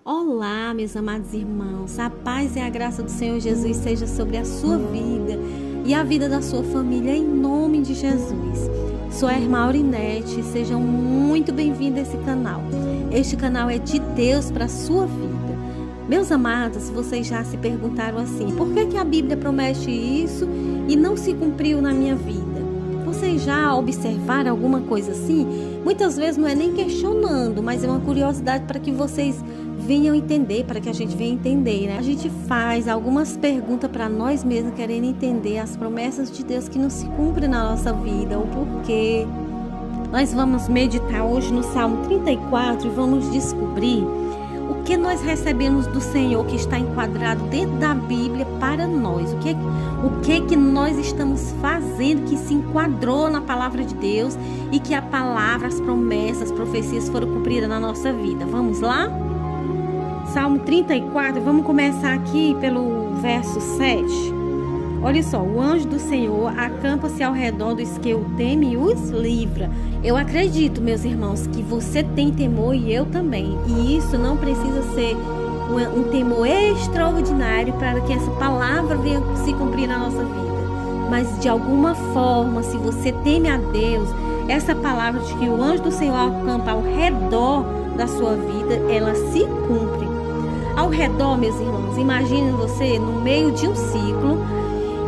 Olá, meus amados irmãos, a paz e a graça do Senhor Jesus seja sobre a sua vida e a vida da sua família, em nome de Jesus. Sou a irmã Aurinete, sejam muito bem-vindos a esse canal. Este canal é de Deus para a sua vida. Meus amados, vocês já se perguntaram assim, por que a Bíblia promete isso e não se cumpriu na minha vida? Vocês já observaram alguma coisa assim? Muitas vezes não é nem questionando, mas é uma curiosidade para que vocês venham entender, para que a gente venha entender, né? A gente faz algumas perguntas para nós mesmos, querendo entender as promessas de Deus que não se cumprem na nossa vida, o porquê. Nós vamos meditar hoje no Salmo 34 e vamos descobrir o que nós recebemos do Senhor que está enquadrado dentro da Bíblia para nós. O que nós estamos fazendo que se enquadrou na palavra de Deus e que a palavra, as promessas, as profecias foram cumpridas na nossa vida. Vamos lá? Salmo 34, vamos começar aqui pelo verso 7. Olha só, o anjo do Senhor acampa-se ao redor dos que o temem e os livra. Eu acredito, meus irmãos, que você tem temor e eu também. E isso não precisa ser um temor extraordinário para que essa palavra venha se cumprir na nossa vida. Mas de alguma forma, se você teme a Deus, essa palavra de que o anjo do Senhor acampa ao redor da sua vida, ela se cumpre. Ao redor, meus irmãos, imagine você no meio de um ciclo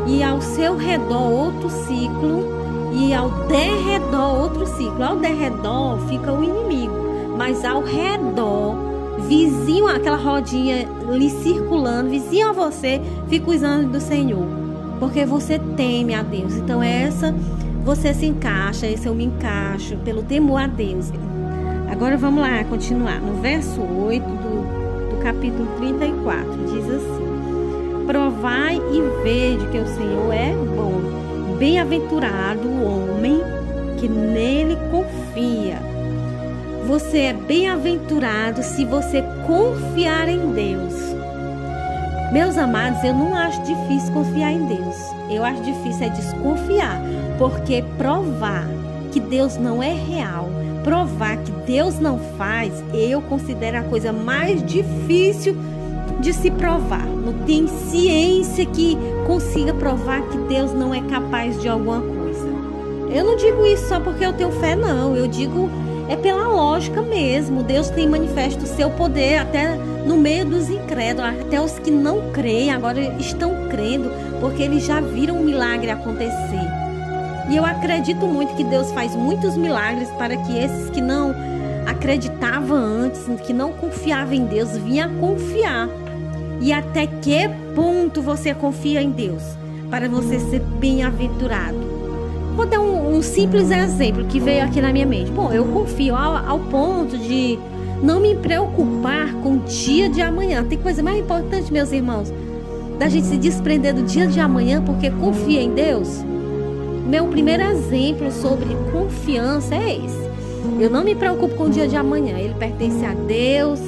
e ao seu redor outro ciclo e ao derredor outro ciclo. Ao derredor fica o inimigo, mas ao redor, vizinho, aquela rodinha lhe circulando, vizinho a você, fica os anjos do Senhor, porque você teme a Deus. Então você se encaixa, esse eu me encaixo pelo temor a Deus. Agora vamos lá, continuar. No verso 8 do capítulo 34, diz assim: provai e vede que o Senhor é bom. Bem-aventurado o homem que nele confia. Você é bem-aventurado se você confiar em Deus. Meus amados, eu não acho difícil confiar em Deus. Eu acho difícil desconfiar, porque provar que Deus não é real, provar que Deus não faz, eu considero a coisa mais difícil de se provar. Não tem ciência que consiga provar que Deus não é capaz de alguma coisa. Eu não digo isso só porque eu tenho fé, não. Eu digo é pela lógica mesmo. Deus tem manifesto o seu poder até no meio dos incrédulos. Até os que não creem agora estão crendo, porque eles já viram um milagre acontecer. E eu acredito muito que Deus faz muitos milagres para que esses que não acreditavam antes, que não confiavam em Deus, venham a confiar. E até que ponto você confia em Deus para você ser bem-aventurado? Vou dar um simples exemplo que veio aqui na minha mente. Bom, eu confio ao ponto de não me preocupar com o dia de amanhã. Tem coisa mais importante, meus irmãos, da gente se desprender do dia de amanhã porque confia em Deus? Meu primeiro exemplo sobre confiança é esse. Eu não me preocupo com o dia de amanhã. Ele pertence a Deus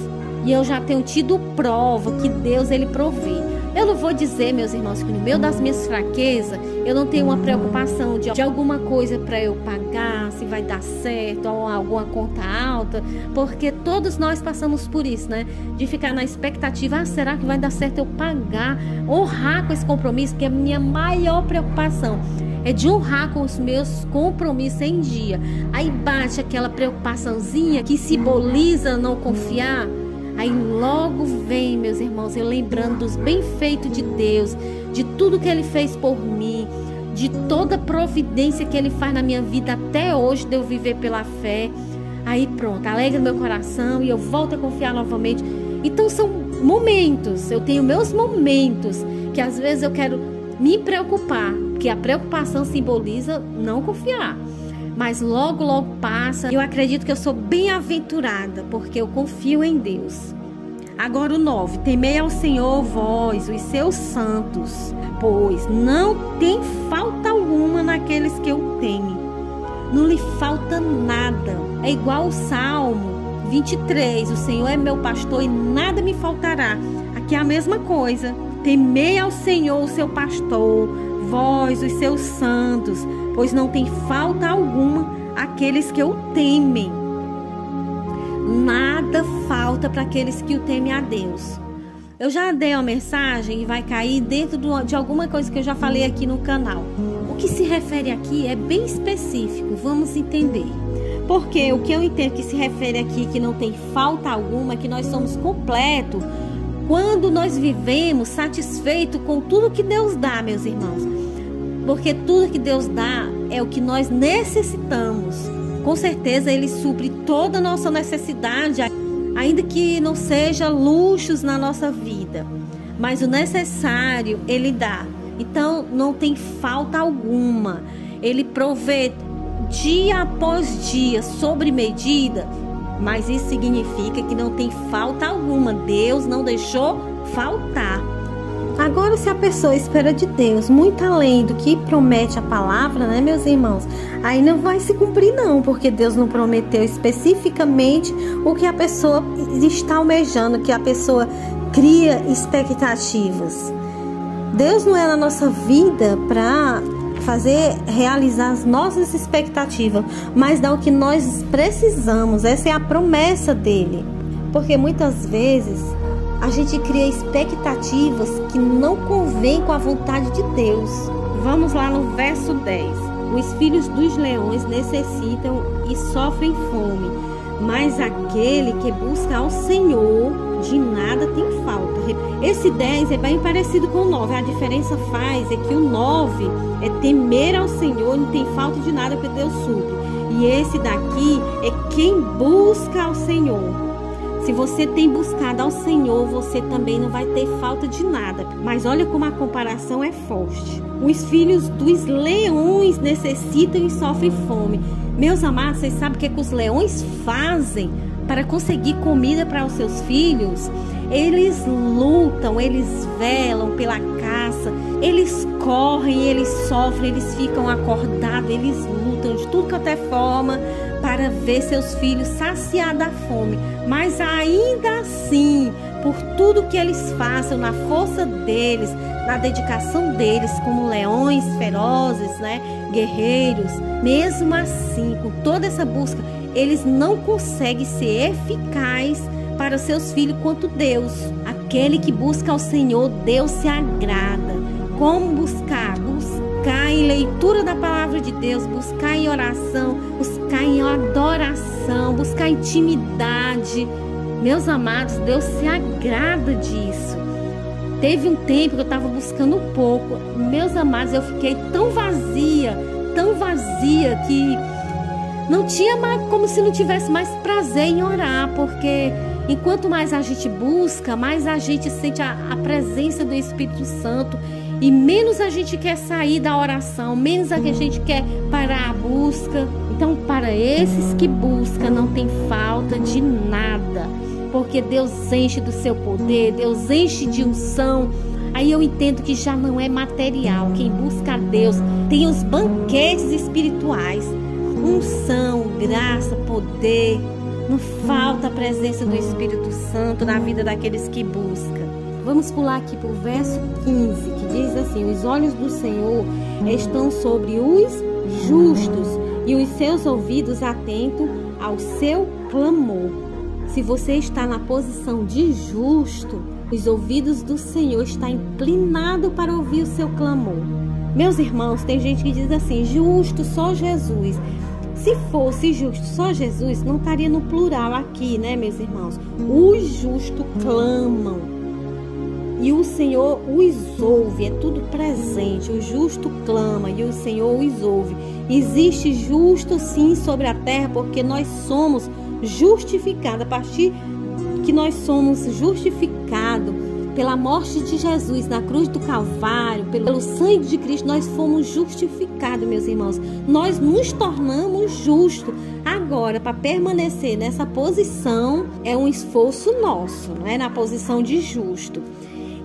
e eu já tenho tido prova que Deus, ele provê. Eu não vou dizer, meus irmãos, que no meio das minhas fraquezas eu não tenho uma preocupação de alguma coisa para eu pagar, se vai dar certo, ou alguma conta alta, porque todos nós passamos por isso, né? De ficar na expectativa, será que vai dar certo eu pagar, honrar com esse compromisso, que é a minha maior preocupação. É de honrar com os meus compromissos em dia. Aí bate aquela preocupaçãozinha que simboliza não confiar. Aí logo vem, meus irmãos, eu lembrando dos bem-feitos de Deus, de tudo que Ele fez por mim, de toda a providência que Ele faz na minha vida até hoje, de eu viver pela fé. Aí pronto, alegra meu coração e eu volto a confiar novamente. Então são momentos, eu tenho meus momentos, que às vezes eu quero me preocupar, porque a preocupação simboliza não confiar. Mas logo, logo passa. Eu acredito que eu sou bem-aventurada, porque eu confio em Deus. Agora o 9. Temei ao Senhor, vós, os seus santos, pois não tem falta alguma naqueles que o temem. Não lhe falta nada. É igual o Salmo 23. O Senhor é meu pastor e nada me faltará. Aqui é a mesma coisa. Temei ao Senhor, o seu pastor, vós, os seus santos, pois não tem falta alguma aqueles que o temem. nada falta para aqueles que o temem a Deus. Eu já dei uma mensagem e vai cair dentro de alguma coisa que eu já falei aqui no canal. O que se refere aqui é bem específico, vamos entender. Porque o que eu entendo que se refere aqui, que não tem falta alguma, que nós somos completos, quando nós vivemos satisfeitos com tudo que Deus dá, meus irmãos. Porque tudo que Deus dá é o que nós necessitamos. Com certeza Ele supre toda a nossa necessidade, ainda que não seja luxos na nossa vida, mas o necessário Ele dá. Então não tem falta alguma. Ele provê dia após dia, sobre medida, mas isso significa que não tem falta alguma. Deus não deixou faltar. Agora, se a pessoa espera de Deus muito além do que promete a palavra, né, meus irmãos? Aí não vai se cumprir não, porque Deus não prometeu especificamente o que a pessoa está almejando, que a pessoa cria expectativas. Deus não é na nossa vida para realizar as nossas expectativas, mas dá o que nós precisamos. Essa é a promessa dele. Porque muitas vezes a gente cria expectativas que não convêm com a vontade de Deus. Vamos lá no verso 10. Os filhos dos leões necessitam e sofrem fome, mas aquele que busca ao Senhor de nada tem falta. Esse 10 é bem parecido com o 9. A diferença é que o 9 é temer ao Senhor, não tem falta de nada porque Deus supre. E esse daqui é quem busca ao Senhor. Se você tem buscado ao Senhor, você também não vai ter falta de nada. Mas olha como a comparação é forte. Os filhos dos leões necessitam e sofrem fome. Meus amados, vocês sabem o que os leões fazem para conseguir comida para os seus filhos? Eles lutam, eles velam pela caça, eles correm, eles sofrem, eles ficam acordados, eles lutam de tudo quanto é forma para ver seus filhos saciados da fome. Mas ainda assim, por tudo que eles façam, na força deles, na dedicação deles, como leões ferozes, né, guerreiros, mesmo assim, com toda essa busca, eles não conseguem ser eficazes para seus filhos quanto Deus. Aquele que busca ao Senhor, Deus se agrada. Como buscar? Buscar em leitura da palavra de Deus, buscar em oração, buscar em adoração, buscar em intimidade. Meus amados, Deus se agrada disso. Teve um tempo que eu estava buscando um pouco. Meus amados, eu fiquei tão vazia que não tinha mais, como se não tivesse mais prazer em orar, porque enquanto mais a gente busca, mais a gente sente a presença do Espírito Santo e menos a gente quer sair da oração, menos a gente quer parar a busca. Então, para esses que buscam, não tem falta de nada, porque Deus enche do seu poder, Deus enche de unção. Aí eu entendo que já não é material. Quem busca a Deus tem os banquetes espirituais, unção, graça, poder. Não falta a presença do Espírito Santo na vida daqueles que buscam. Vamos pular aqui para o verso 15, que diz assim: os olhos do Senhor estão sobre os justos e os seus ouvidos atentos ao seu clamor. Se você está na posição de justo, os ouvidos do Senhor estão inclinados para ouvir o seu clamor. Meus irmãos, tem gente que diz assim: justo só Jesus. Se fosse justo só Jesus, não estaria no plural aqui, né, meus irmãos? Os justos clamam e o Senhor os ouve, é tudo presente. O justo clama e o Senhor os ouve. Existe justo sim sobre a terra, porque nós somos justificados. A partir que nós somos justificados pela morte de Jesus na cruz do Calvário, pelo sangue de Cristo, nós fomos justificados, meus irmãos. Nós nos tornamos justos. Agora, para permanecer nessa posição, é um esforço nosso, não é? Na posição de justo.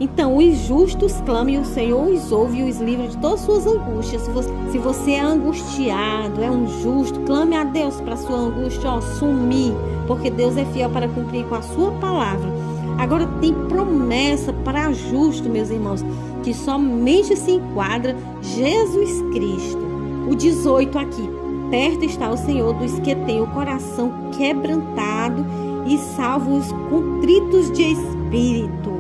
Então, os justos clamam e o Senhor os ouve e os livra de todas as suas angústias. Se você é angustiado, é um justo, clame a Deus para a sua angústia sumir, porque Deus é fiel para cumprir com a sua palavra. Agora, tem promessa para justo, meus irmãos, que somente se enquadra Jesus Cristo. O 18 aqui: perto está o Senhor dos que têm o coração quebrantado e salva os contritos de espírito.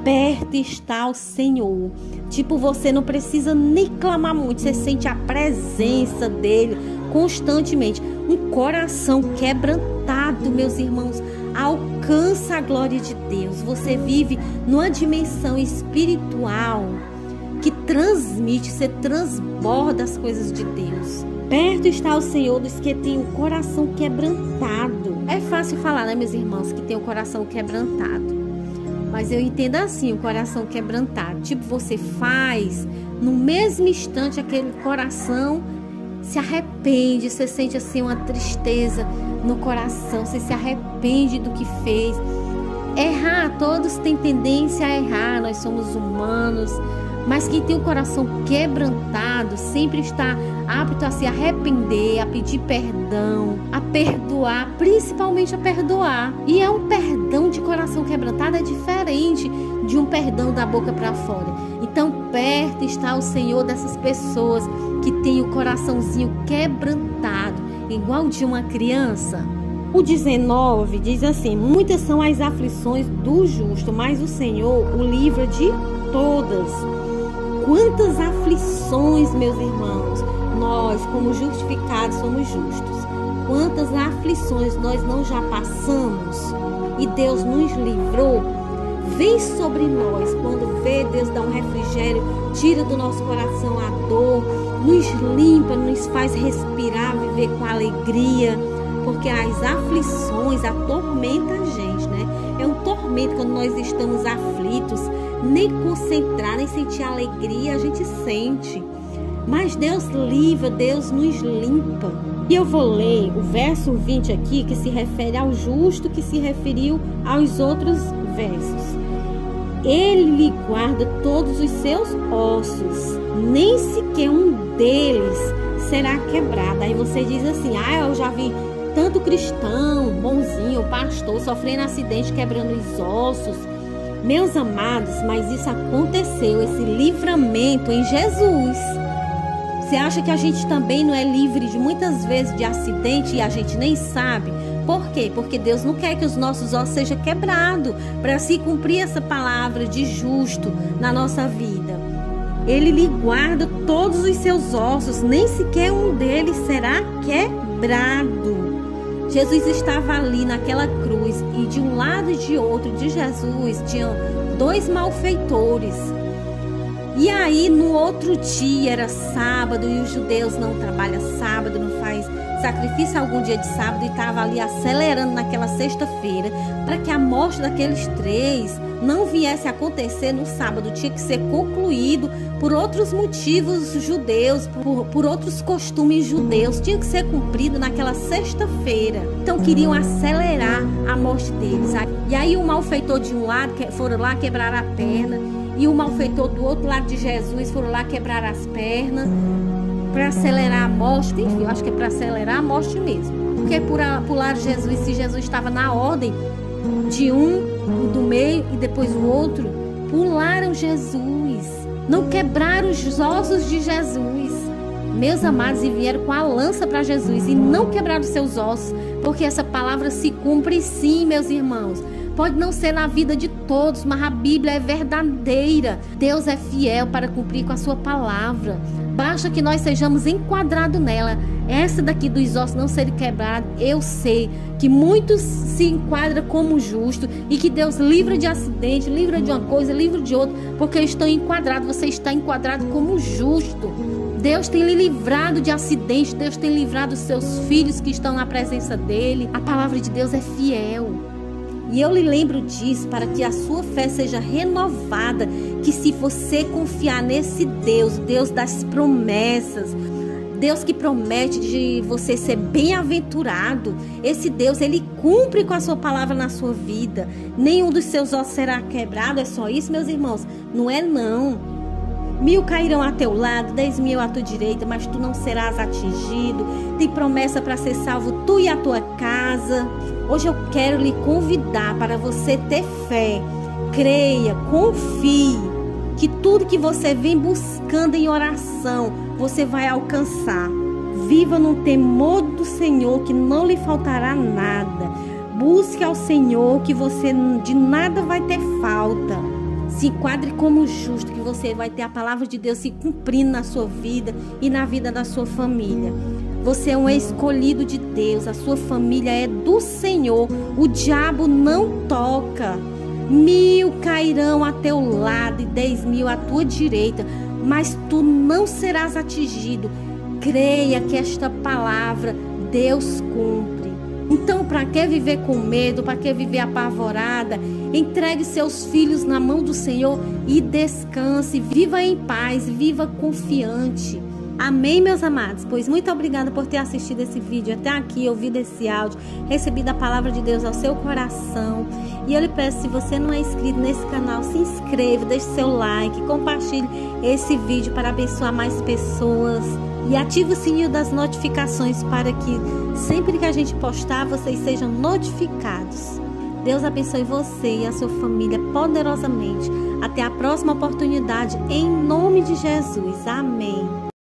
Perto está o Senhor. Tipo, você não precisa nem clamar muito, você sente a presença dele constantemente. Um coração quebrantado, meus irmãos, alcança a glória de Deus. Você vive numa dimensão espiritual que transmite, você transborda as coisas de Deus. Perto está o Senhor dos que têm o coração quebrantado. É fácil falar, né, meus irmãos, que tem o coração quebrantado. Mas eu entendo assim, o coração quebrantado. Tipo, você faz, no mesmo instante, aquele coração se arrepende. Você sente assim uma tristeza no coração. Você se arrepende do que fez. Errar, todos têm tendência a errar. Nós somos humanos. Mas quem tem o coração quebrantado sempre está apto a se arrepender, a pedir perdão, a perdoar, principalmente a perdoar. E é um perdão de coração quebrantado, é diferente de um perdão da boca para fora. Então, perto está o Senhor dessas pessoas que têm o coraçãozinho quebrantado, igual de uma criança. O 19 diz assim: muitas são as aflições do justo, mas o Senhor o livra de todas. Quantas aflições, meus irmãos, nós como justificados somos justos. Quantas aflições nós não já passamos e Deus nos livrou. Vem sobre nós, quando vê, Deus dá um refrigério, tira do nosso coração a dor, nos limpa, nos faz respirar, viver com alegria, porque as aflições atormentam a gente, né? É um tormento quando nós estamos aflitos, nem concentrar, nem sentir alegria a gente sente. Mas Deus livra, Deus nos limpa. E eu vou ler o verso 20 aqui, que se refere ao justo, que se referiu aos outros versos. Ele lhe guarda todos os seus ossos, nem sequer um deles será quebrado. Aí você diz assim: eu já vi tanto cristão, bonzinho, pastor, sofrendo acidente, quebrando os ossos. Meus amados, mas isso aconteceu, esse livramento em Jesus. Você acha que a gente também não é livre de muitas vezes de acidente e a gente nem sabe? Por quê? Porque Deus não quer que os nossos ossos sejam quebrados para se cumprir essa palavra de justo na nossa vida. Ele lhe guarda todos os seus ossos, nem sequer um deles será quebrado. Jesus estava ali naquela cruz e de um lado e de outro de Jesus tinham dois malfeitores. E aí no outro dia era sábado e os judeus não trabalham sábado, não faz sacrifício algum dia de sábado, e estava ali acelerando naquela sexta-feira para que a morte daqueles três não viesse a acontecer no sábado. Tinha que ser concluído por outros motivos judeus, por outros costumes judeus, tinha que ser cumprido naquela sexta-feira. Então queriam acelerar a morte deles. E aí o malfeitor de um lado foram lá quebrar a perna, e o malfeitor do outro lado de Jesus foram lá quebrar as pernas para acelerar a morte. Enfim, eu acho que é para acelerar a morte mesmo, porque pular Jesus, se Jesus estava na ordem de um do meio e depois o outro, pularam Jesus, não quebraram os ossos de Jesus, meus amados, e vieram com a lança para Jesus e não quebraram os seus ossos, porque essa palavra se cumpre sim, meus irmãos. Pode não ser na vida de todos, mas a Bíblia é verdadeira. Deus é fiel para cumprir com a sua palavra. Basta que nós sejamos enquadrados nela. Essa daqui dos ossos não serem quebrados, eu sei que muitos se enquadram como justo e que Deus livra de acidente, livra de uma coisa, livra de outra, porque estão enquadrados. Você está enquadrado como justo. Deus tem lhe livrado de acidente, Deus tem livrado os seus filhos que estão na presença dele. A palavra de Deus é fiel. E eu lhe lembro disso para que a sua fé seja renovada, que se você confiar nesse Deus, Deus das promessas, Deus que promete de você ser bem-aventurado, esse Deus, ele cumpre com a sua palavra na sua vida. Nenhum dos seus ossos será quebrado. É só isso, meus irmãos? Não é não. 1000 cairão a teu lado, 10.000 à tua direita, mas tu não serás atingido. Tem promessa para ser salvo tu e a tua casa. Hoje eu quero lhe convidar para você ter fé. Creia, confie que tudo que você vem buscando em oração, você vai alcançar. Viva no temor do Senhor, que não lhe faltará nada. Busque ao Senhor, que você de nada vai ter falta. Se enquadre como justo, que você vai ter a palavra de Deus se cumprindo na sua vida e na vida da sua família. Você é um escolhido de Deus, a sua família é do Senhor. O diabo não toca. 1000 cairão a teu lado e 10.000 à tua direita, mas tu não serás atingido. Creia que esta palavra Deus cumpre. Então, para que viver com medo? Para que viver apavorada? Entregue seus filhos na mão do Senhor e descanse. Viva em paz, viva confiante. Amém, meus amados? Pois muito obrigada por ter assistido esse vídeo até aqui, ouvido esse áudio, recebido a palavra de Deus ao seu coração. E eu lhe peço, se você não é inscrito nesse canal, se inscreva, deixe seu like, compartilhe esse vídeo para abençoar mais pessoas. E ative o sininho das notificações para que sempre que a gente postar, vocês sejam notificados. Deus abençoe você e a sua família poderosamente. Até a próxima oportunidade, em nome de Jesus. Amém.